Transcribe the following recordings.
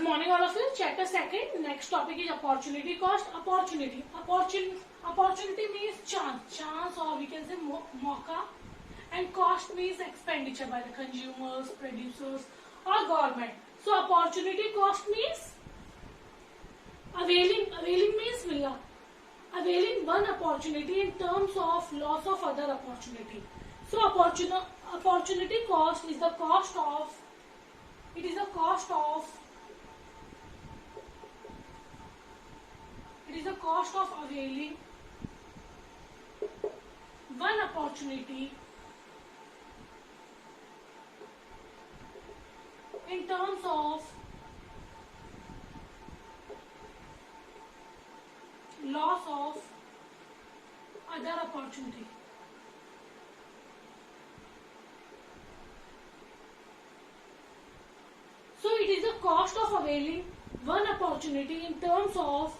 morning all of you. Chapter second. Next topic is opportunity cost. Opportunity means chance or we can say mauka, and cost means expenditure by the consumers, producers or government. So opportunity cost means availing means availing one opportunity in terms of loss of other opportunity. So opportunity cost is the cost of availing one opportunity in terms of loss of other opportunity. So it is the cost of availing one opportunity in terms of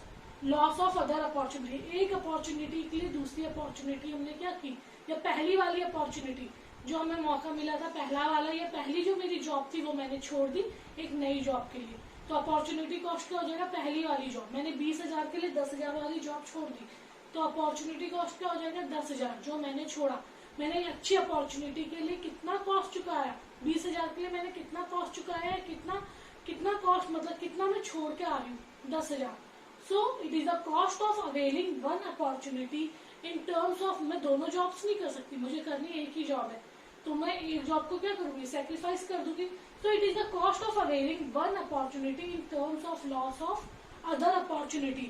loss of other opportunity. एक opportunity के लिए दूसरी opportunity हमने क्या की, या पहली वाली अपॉर्चुनिटी जो हमें मौका मिला था पहला वाला, या पहली जो मेरी जॉब थी वो मैंने छोड़ दी एक नई जॉब के लिए. तो अपॉर्चुनिटी कॉस्ट क्या हो जाएगा, पहली वाली जॉब मैंने 20,000 के लिए 10,000 वाली जॉब छोड़ दी, तो अपॉर्चुनिटी कॉस्ट क्या हो जाएगा 10,000 जो मैंने छोड़ा. मैंने अच्छी अपॉर्चुनिटी के लिए कितना कॉस्ट चुकाया, 20,000 के लिए मैंने कितना कॉस्ट चुकाया है, कितना कॉस्ट मतलब कितना मैं छोड़ के आ रही हूँ 10,000. So it is the cost of availing one opportunity in terms of मैं दोनों जॉब्स नहीं कर सकती, मुझे करनी एक ही जॉब है, तो मैं एक जॉब को क्या करूंगी, सेक्रीफाइस कर दूंगी. So it is the cost of availing one opportunity in terms of loss of other opportunity,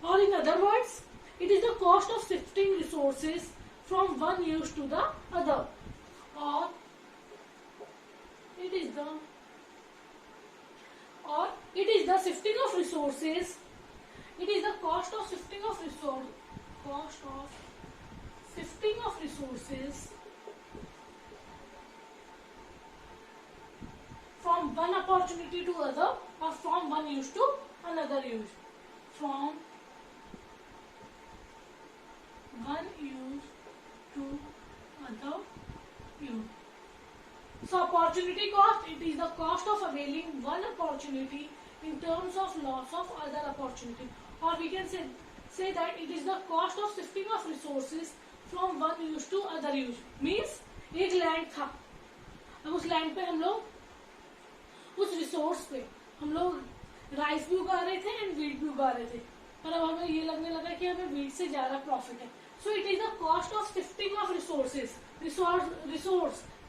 or in other words it is the cost of shifting resources from one use to the other, or it is the shifting of resources. It is the cost of shifting of resources from one opportunity to other, or from one use to another use. From one use to other use. So opportunity cost, it is the cost of availing one opportunity in terms of loss of other opportunity, or we can say that it is the cost of shifting of resources from one use to other use. Means एक land था, अब उस land पे हम लोग उस resource पे हम लोग राइस भी उगा रहे थे एंड वीट भी उगा रहे थे, पर अब हमें ये लगने लगा कि हमें वीट से ज्यादा प्रॉफिट है. So it is the cost of shifting of resource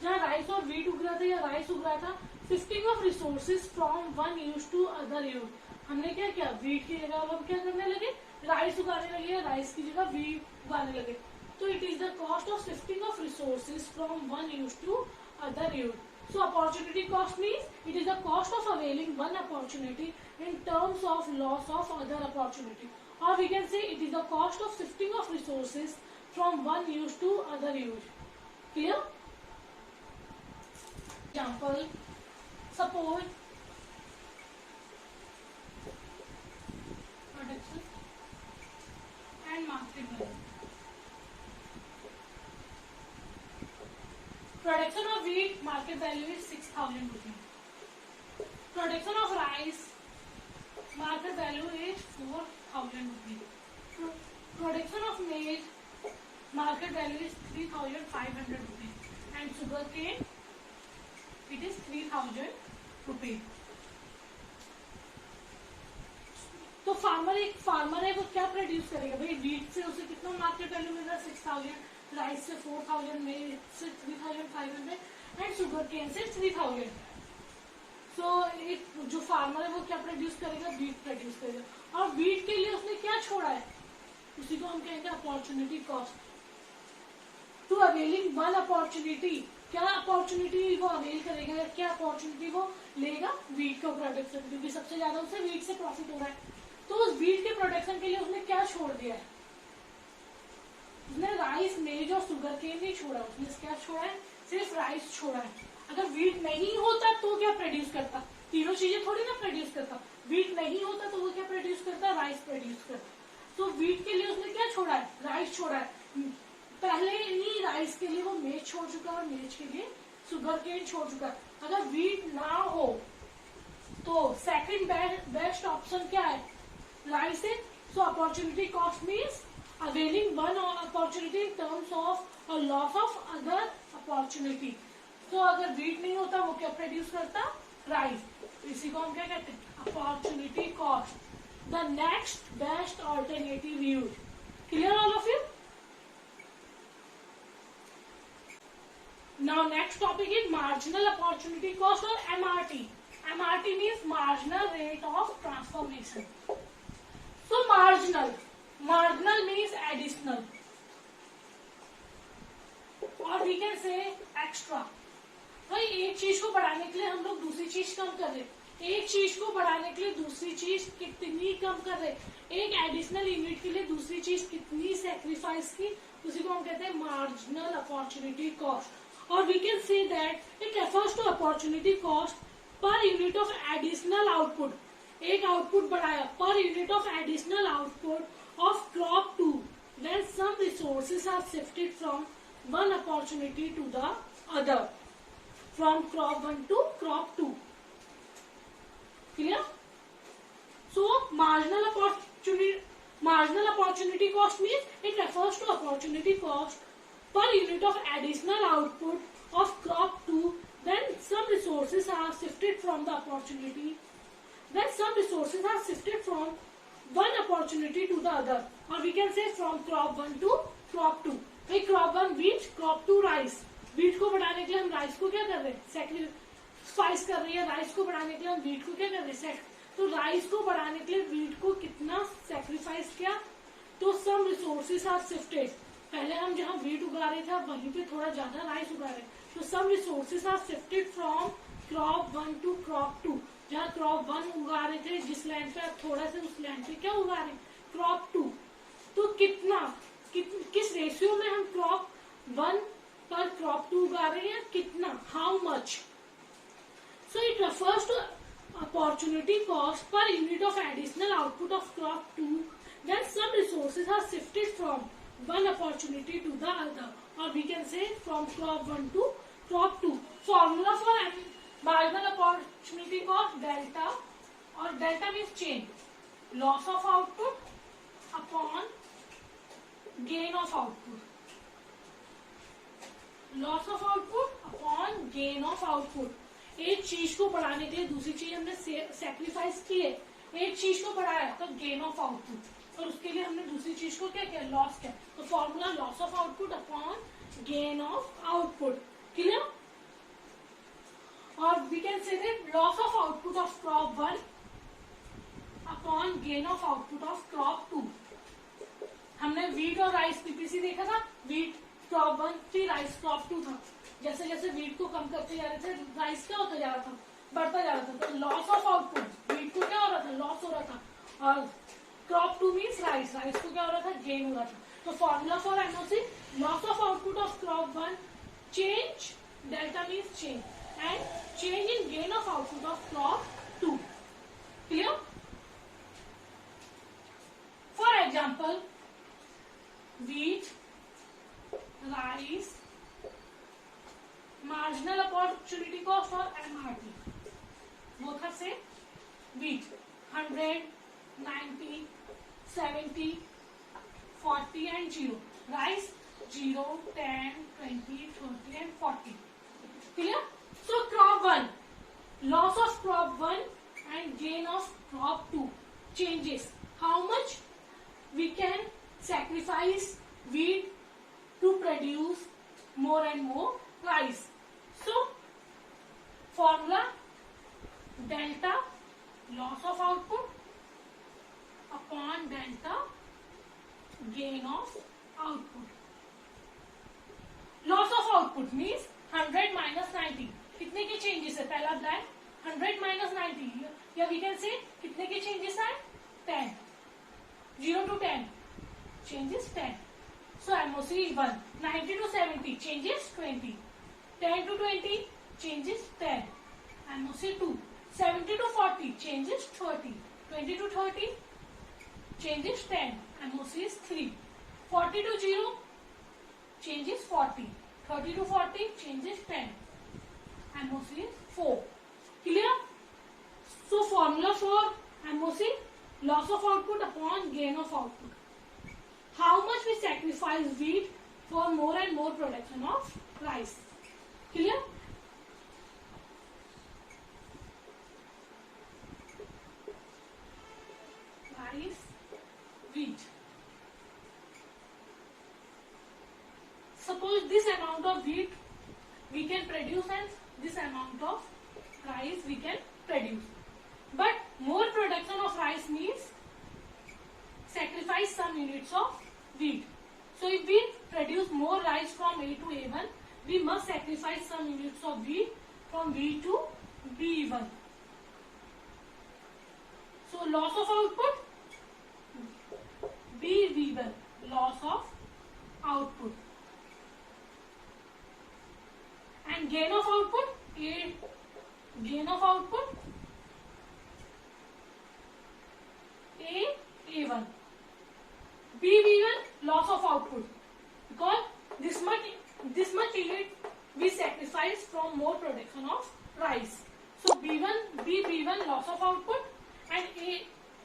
जहाँ राइस और वीट उग रहा था या राइस उग रहा था, shifting of resources from one use to other use. हमने क्या किया, वीट की जगह हम क्या करने लगे, राइस उगाने लगे, राइस की जगह वीट उगाने लगे. तो it is the cost of shifting of resources from one use to other use. So opportunity cost means it is the cost of availing one opportunity in terms of loss of other opportunity, or we can say it is the cost of shifting of resources from one use to other use. Clear? Example, suppose production and market value. Production of wheat market value is 6,000 rupees. Production of rice market value is 4,000 rupees. Production of maize market value is 3,500 rupees, and sugarcane it is 3,000 rupees. तो farmer है वो क्या produce करेगा भाई, wheat से उसे कितना market value मिल रहा है 6,000, राइस से 4,000, मेज से 3,500 एंड शुगर केन से 3,000. सो एक जो फार्मर है वो क्या प्रोड्यूस करेगा, वीट प्रोड्यूस करेगा, और वीट के लिए उसने क्या छोड़ा है, उसी को हम कहेंगे opportunity cost. To availing one opportunity, क्या अपॉर्चुनिटी वो अवेल करेगा या क्या अपॉर्चुनिटी वो लेगा, वीट का प्रोडक्शन, क्योंकि सबसे ज्यादा उसे वीट से प्रॉफिट हो रहा है. तो उस वीट के प्रोडक्शन के लिए उसने क्या छोड़ दिया है, उसने राइस, मेज और शुगर केन नहीं छोड़ा, उसने क्या छोड़ा है, सिर्फ राइस छोड़ा है. अगर वीट नहीं होता तो क्या प्रोड्यूस करता, तीनों चीजें थोड़ी ना प्रोड्यूस करता. वीट नहीं होता तो वो क्या प्रोड्यूस करता, राइस प्रोड्यूस करता. तो वीट के लिए उसने क्या छोड़ा है, राइस छोड़ा है. पहले ही राइस के लिए वो मेज छोड़ चुका है और मेज के लिए शुगर केन छोड़ चुका है. अगर वीट ना हो तो सेकंड बेस्ट ऑप्शन क्या है, राइस है. So opportunity cost means availing one opportunity in terms of और लॉस ऑफ अदर अपॉर्चुनिटी. तो अगर वीट नहीं होता वो क्या प्रोड्यूस करता, राइस. इसी को हम क्या कहते हैं, opportunity cost. The next best alternative use. Clear all of you. Now next topic is marginal opportunity cost or MRT. MRT means marginal rate of transformation. So marginal means additional, or we can say extra. भाई एक चीज को बढ़ाने के लिए हम लोग दूसरी चीज कम कर रहे, एक चीज को बढ़ाने के लिए दूसरी चीज कितनी कम कर रहे, एक एडिशनल यूनिट के लिए दूसरी चीज कितनी सेक्रीफाइस की, उसी को हम कहते हैं marginal opportunity cost. Or we can say that it refers to opportunity cost per unit of additional output. एक आउटपुट बढ़ाया per unit of additional output of crop 2 when some resources are shifted from one opportunity to the other, from crop 1 to crop 2. Clear? So marginal opportunity cost means it refers to opportunity cost per unit of additional output of crop 2 when some resources are shifted from the opportunity, when some resources are shifted from one opportunity to the other, or we can say from crop 1 to crop 2. भाई crop 1 wheat, crop 2 rice. wheat को बढ़ाने के लिए हम rice को क्या कर रहे हैं, सेक्रीफाइस कर रही है. राइस को बढ़ाने के लिए हम wheat को क्या कर रहे हैं, तो राइस को बढ़ाने के लिए wheat को कितना सेक्रीफाइस किया, तो some resources are shifted. पहले हम जहाँ वीट उगा रहे थे वहीं पे थोड़ा ज्यादा राइस उगा रहे, तो some resources are shifted from crop 1 to crop 2. जहाँ क्रॉप 1 उगा रहे थे जिस लैंड पे, आप थोड़ा से उस लैंड पे क्या उगा रहे हैं, क्रॉप 2. तो किस रेशियो में हम क्रॉप 1 पर क्रॉप 2 उगा रहे हैं, कितना, how much. So it refers to opportunity cost per unit of additional output of crop 2 when some resources are shifted from one opportunity to the other, or we can say from crop 1 to crop 2. Formula for marginal opportunity cost, delta, or delta means change, loss of output upon gain of output, loss of output upon gain of output. एक चीज को बढ़ाने के लिए दूसरी चीज हमने sacrifice की है, एक चीज को बढ़ाया तो गेन ऑफ आउटपुट, और उसके लिए हमने दूसरी चीज को क्या किया, लॉस किया. तो formula loss of output upon gain of output. Clear? और we can say that loss of output of crop 1 upon gain of output of crop 2. हमने वीट और राइस पीपीसी देखा था. वीट क्रॉप 1 थी, राइस क्रॉप 2 था. जैसे जैसे wheat को कम करते जा रहे थे, राइस क्या होता जा रहा था, बढ़ता जा रहा था. तो लॉस ऑफ आउटपुट, वीट को क्या हो रहा था, लॉस हो रहा था, और क्रॉप 2 मीन्स राइस, राइस को क्या हो रहा था, गेन हो रहा था. तो formula for NOC, loss of output of crop 1, change, delta means change, and change in gain of output of crop 2. Clear? For example, wheat, rice, marginal opportunity cost or MRT. Both are same. Wheat 100, 90, 70, 40 and 0. Rice 0, 10, 20, 30 and 40. Clear? So crop 1, loss of crop 1 and gain of crop 2 changes. How much we can sacrifice wheat to produce more and more rice. So formula delta loss of output upon delta gain of output. Loss of output means 100 minus 90. कितने के changes है, पहला blank 100 minus 90, या we can से कितने के changes है, 10. 0 to 10 changes 10. So MOC 1. 90 to 70 changes 20. 10 to 20 changes 10. MOC 2. 70 to 40 changes 30. 20 to 30 changes 10. MOC is 3. 40 to 0 changes 40. 30 to 40 changes 10. MOC is 4. Clear? So formula see loss of output upon gain of output. How much we sacrifice wheat for more and more production of rice. Clear? Rice, wheat. Suppose this amount of wheat we can produce and this amount of rice we can produce. But more production of rice means sacrifice some units of wheat. So if we produce more rice from A to A1, we must sacrifice some units of wheat from B to B1. So loss of output, B1, loss of output. And gain of output, gain of output, A1. B1, loss of output, because this much yield we sacrifice from more production of rice. So B1 loss of output and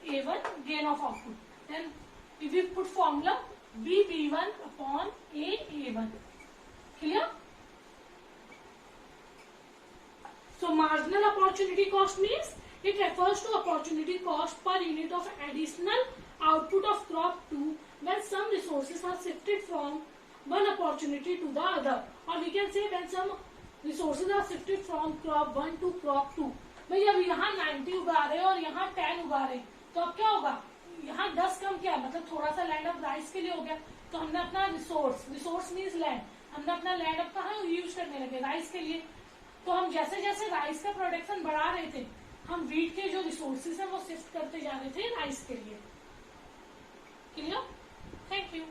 A1 gain of output. Then if we put formula B1 upon A1. Clear? So marginal opportunity cost means it refers to opportunity cost per unit of additional output of crop 2 when some resources are shifted from one opportunity to the other, or we can say when some resources are shifted from crop 1 to crop 2. भाई अब यहाँ 90 उगा रहे हैं और यहाँ 10 उगा रहे हैं, तो अब क्या होगा, यहाँ 10 कम क्या है, मतलब थोड़ा सा लैंड अब राइस के लिए हो गया, तो हमने अपना रिसोर्स मीन्स लैंड, हमने अपना लैंड अब कहाँ यूज करने लगे, राइस के लिए. तो हम जैसे जैसे राइस का प्रोडक्शन बढ़ा रहे थे, हम वीट के जो रिसोर्सेज है वो शिफ्ट करते जा रहे थे राइस के लिए. क्लियर? Thank you.